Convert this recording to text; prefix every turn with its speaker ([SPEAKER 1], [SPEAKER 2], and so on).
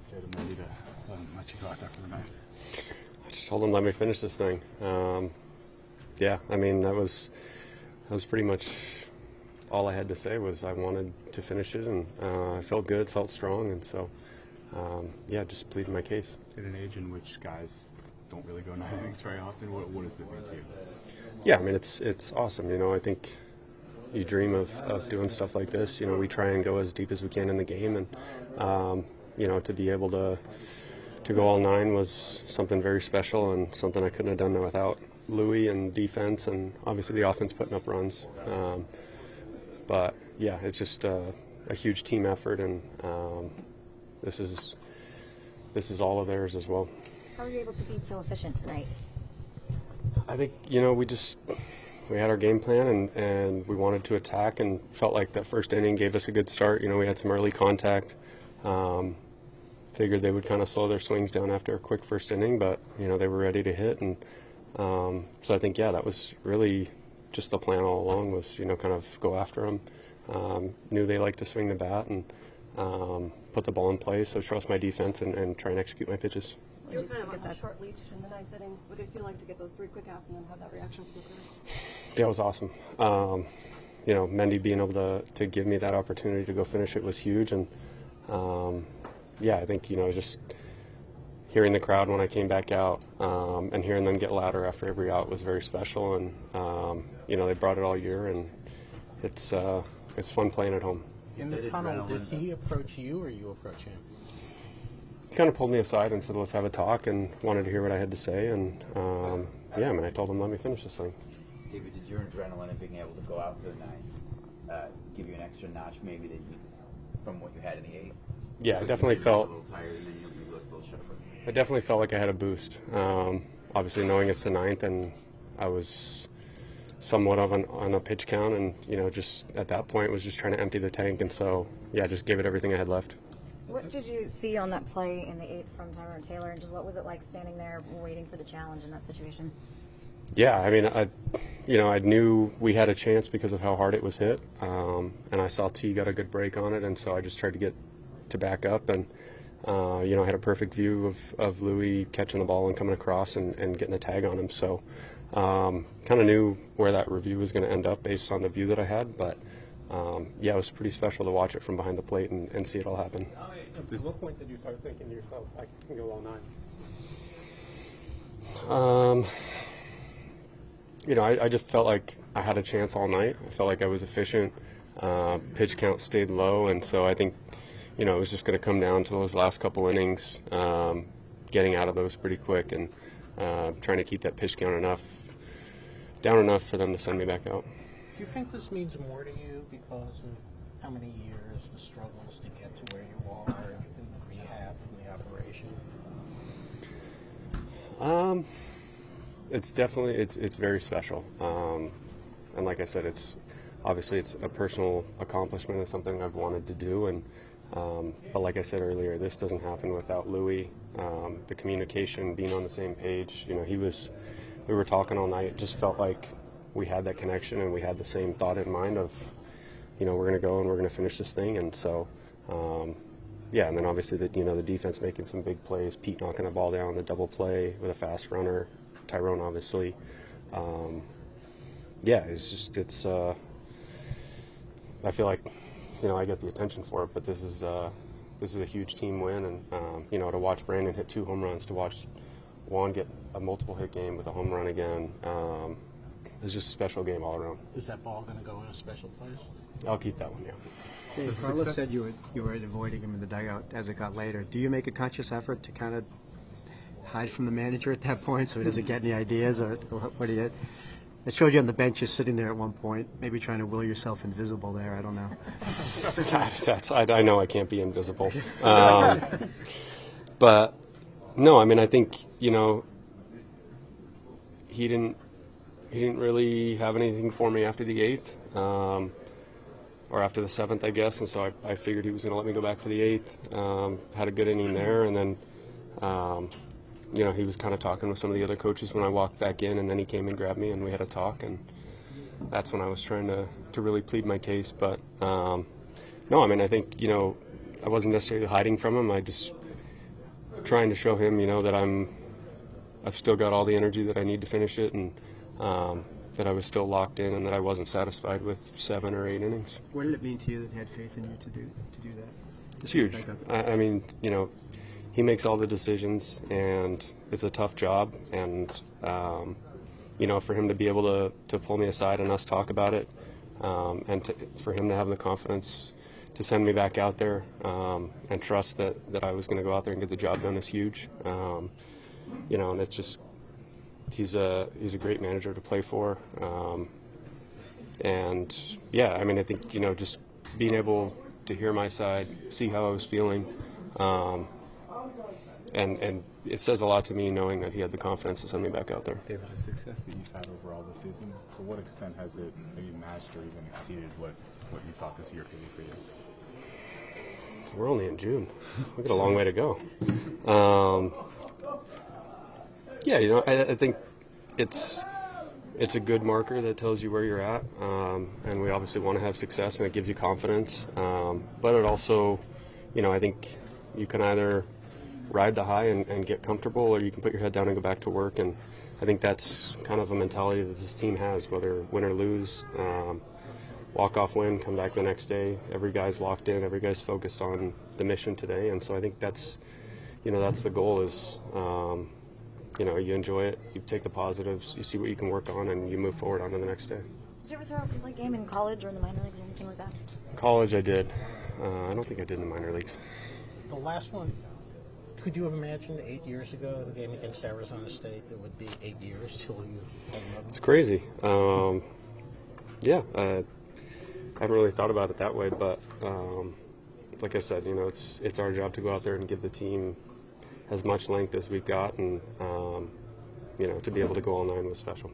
[SPEAKER 1] say to Mendy to let you go out there for the night?
[SPEAKER 2] I just told him, let me finish this thing. Yeah, I mean, that was pretty much all I had to say was I wanted to finish it, and I felt good, felt strong, and so, yeah, just pleaded my case.
[SPEAKER 1] In an age in which guys don't really go 9 innings very often, what does that mean to you?
[SPEAKER 2] Yeah, I mean, it's awesome. You know, I think you dream of doing stuff like this. You know, we try and go as deep as we can in the game, and, you know, to be able to go all 9 was something very special and something I couldn't have done without Louis and defense and obviously the offense putting up runs. But, yeah, it's just a huge team effort, and this is all of theirs as well.
[SPEAKER 3] How were you able to be so efficient tonight?
[SPEAKER 2] I think, you know, we had our game plan and we wanted to attack, and felt like that first inning gave us a good start. You know, we had some early contact. Figured they would kind of slow their swings down after a quick first inning, but, you know, they were ready to hit. And so I think, yeah, that was really just the plan all along, was, you know, kind of go after them. Knew they liked to swing the bat and put the ball in play, so trust my defense and try and execute my pitches.
[SPEAKER 4] You were kind of on a short leash in the 9th inning. What did it feel like to get those 3 quick outs and then have that reaction from the crowd?
[SPEAKER 2] Yeah, it was awesome. You know, Mendy being able to give me that opportunity to go finish it was huge, and yeah, I think, you know, just hearing the crowd when I came back out and hearing them get louder after every out was very special, and you know, they brought it all year, and it's fun playing at home.
[SPEAKER 5] In the tunnel, did he approach you or you approach him?
[SPEAKER 2] He kind of pulled me aside and said, let's have a talk, and wanted to hear what I had to say, and yeah, I mean, I told him, let me finish this thing.
[SPEAKER 6] David, did your adrenaline of being able to go out for the 9th give you an extra notch maybe that from what you had in the 8th?
[SPEAKER 2] Yeah, I definitely felt
[SPEAKER 6] a little tired and then you looked a little sharper.
[SPEAKER 2] I definitely felt like I had a boost. Obviously, knowing it's the 9th, and I was somewhat of on a pitch count, and, you know, just at that point was just trying to empty the tank, and so, yeah, just gave it everything I had left.
[SPEAKER 3] What did you see on that play in the 8th from Tyrone Taylor, and just what was it like standing there waiting for the challenge in that situation?
[SPEAKER 2] Yeah, I mean, I knew we had a chance because of how hard it was hit, and I saw T got a good break on it, and so I just tried to get to back up, and you know, I had a perfect view of Louis catching the ball and coming across and getting a tag on him, so kind of knew where that review was going to end up based on the view that I had, but yeah, it was pretty special to watch it from behind the plate and see it all happen.
[SPEAKER 7] At what point did you start thinking to yourself, I can go all 9?
[SPEAKER 2] You know, I just felt like I had a chance all night. I felt like I was efficient. Pitch count stayed low, and so I think, you know, it was just going to come down to those last couple innings, getting out of those pretty quick, and trying to keep that pitch count down enough for them to send me back out.
[SPEAKER 5] Do you think this means more to you because of how many years, the struggles to get to where you are in the rehab from the operation?
[SPEAKER 2] It's definitely it's very special, and like I said, it's obviously it's a personal accomplishment. It's something I've wanted to do, and but like I said earlier, this doesn't happen without Louis. The communication, being on the same page. You know, we were talking all night. It just felt like we had that connection, and we had the same thought in mind of, you know, we're going to go and we're going to finish this thing, and so. Yeah, and then obviously the defense making some big plays, Pete knocking the ball down, the double play with a fast runner, Tyrone obviously. Yeah, it's I feel like, you know, I get the attention for it, but this is a huge team win, and you know, to watch Brandon hit 2 home runs, to watch Juan get a multiple hit game with a home run again, it's just a special game all around.
[SPEAKER 5] Is that ball going to go in a special place?
[SPEAKER 2] I'll keep that one, yeah.
[SPEAKER 8] Carlos said you were avoiding him in the dugout as it got later. Do you make a conscious effort to kind of hide from the manager at that point so he doesn't get any ideas, or what do you? It showed you on the bench, just sitting there at one point, maybe trying to will yourself invisible there. I don't know.
[SPEAKER 2] I know I can't be invisible, but no, I mean, I think, you know, he didn't really have anything for me after the 8th. Or after the 7th, I guess, and so I figured he was going to let me go back for the 8th. Had a good inning there, and then, you know, he was kind of talking with some of the other coaches when I walked back in, and then he came and grabbed me, and we had a talk, and that's when I was trying to really plead my case. But no, I mean, I think, you know, I wasn't necessarily hiding from him. I just trying to show him, that I've still got all the energy that I need to finish it, and that I was still locked in, and that I wasn't satisfied with 7 or 8 innings.
[SPEAKER 8] What did it mean to you that he had faith in you to do that?
[SPEAKER 2] It's huge. I mean, he makes all the decisions, and it's a tough job. And for him to be able to pull me aside and us talk about it, and for him to have the confidence to send me back out there, and trust that I was going to go out there and get the job done is huge. And it's just he's a great manager to play for. And yeah, I mean, I think just being able to hear my side, see how I was feeling, and it says a lot to me knowing that he had the confidence to send me back out there.
[SPEAKER 1] David, the success that you've had overall this season, to what extent has it maybe matched or even exceeded what you thought this year could be for you?
[SPEAKER 2] We're only in June. We've got a long way to go. Yeah, I think it's a good marker that tells you where you're at, and we obviously want to have success, and it gives you confidence. But it also, I think you can either ride the high and get comfortable, or you can put your head down and go back to work. And I think that's kind of a mentality that this team has, whether win or lose. Walk-off win, come back the next day. Every guy's locked in. Every guy's focused on the mission today. And so I think that's the goal is, you enjoy it, you take the positives, you see what you can work on, and you move forward on to the next day.
[SPEAKER 3] Did you ever throw a complete game in college or in the minor leagues or anything like that?
[SPEAKER 2] College I did. I don't think I did in the minor leagues.
[SPEAKER 5] The last one, could you have imagined 8 years ago, the game against Arizona State, there would be 8 years till you had another?
[SPEAKER 2] It's crazy. Yeah, I haven't really thought about it that way, but like I said, it's our job to go out there and give the team as much length as we've got, and to be able to go all 9 was special.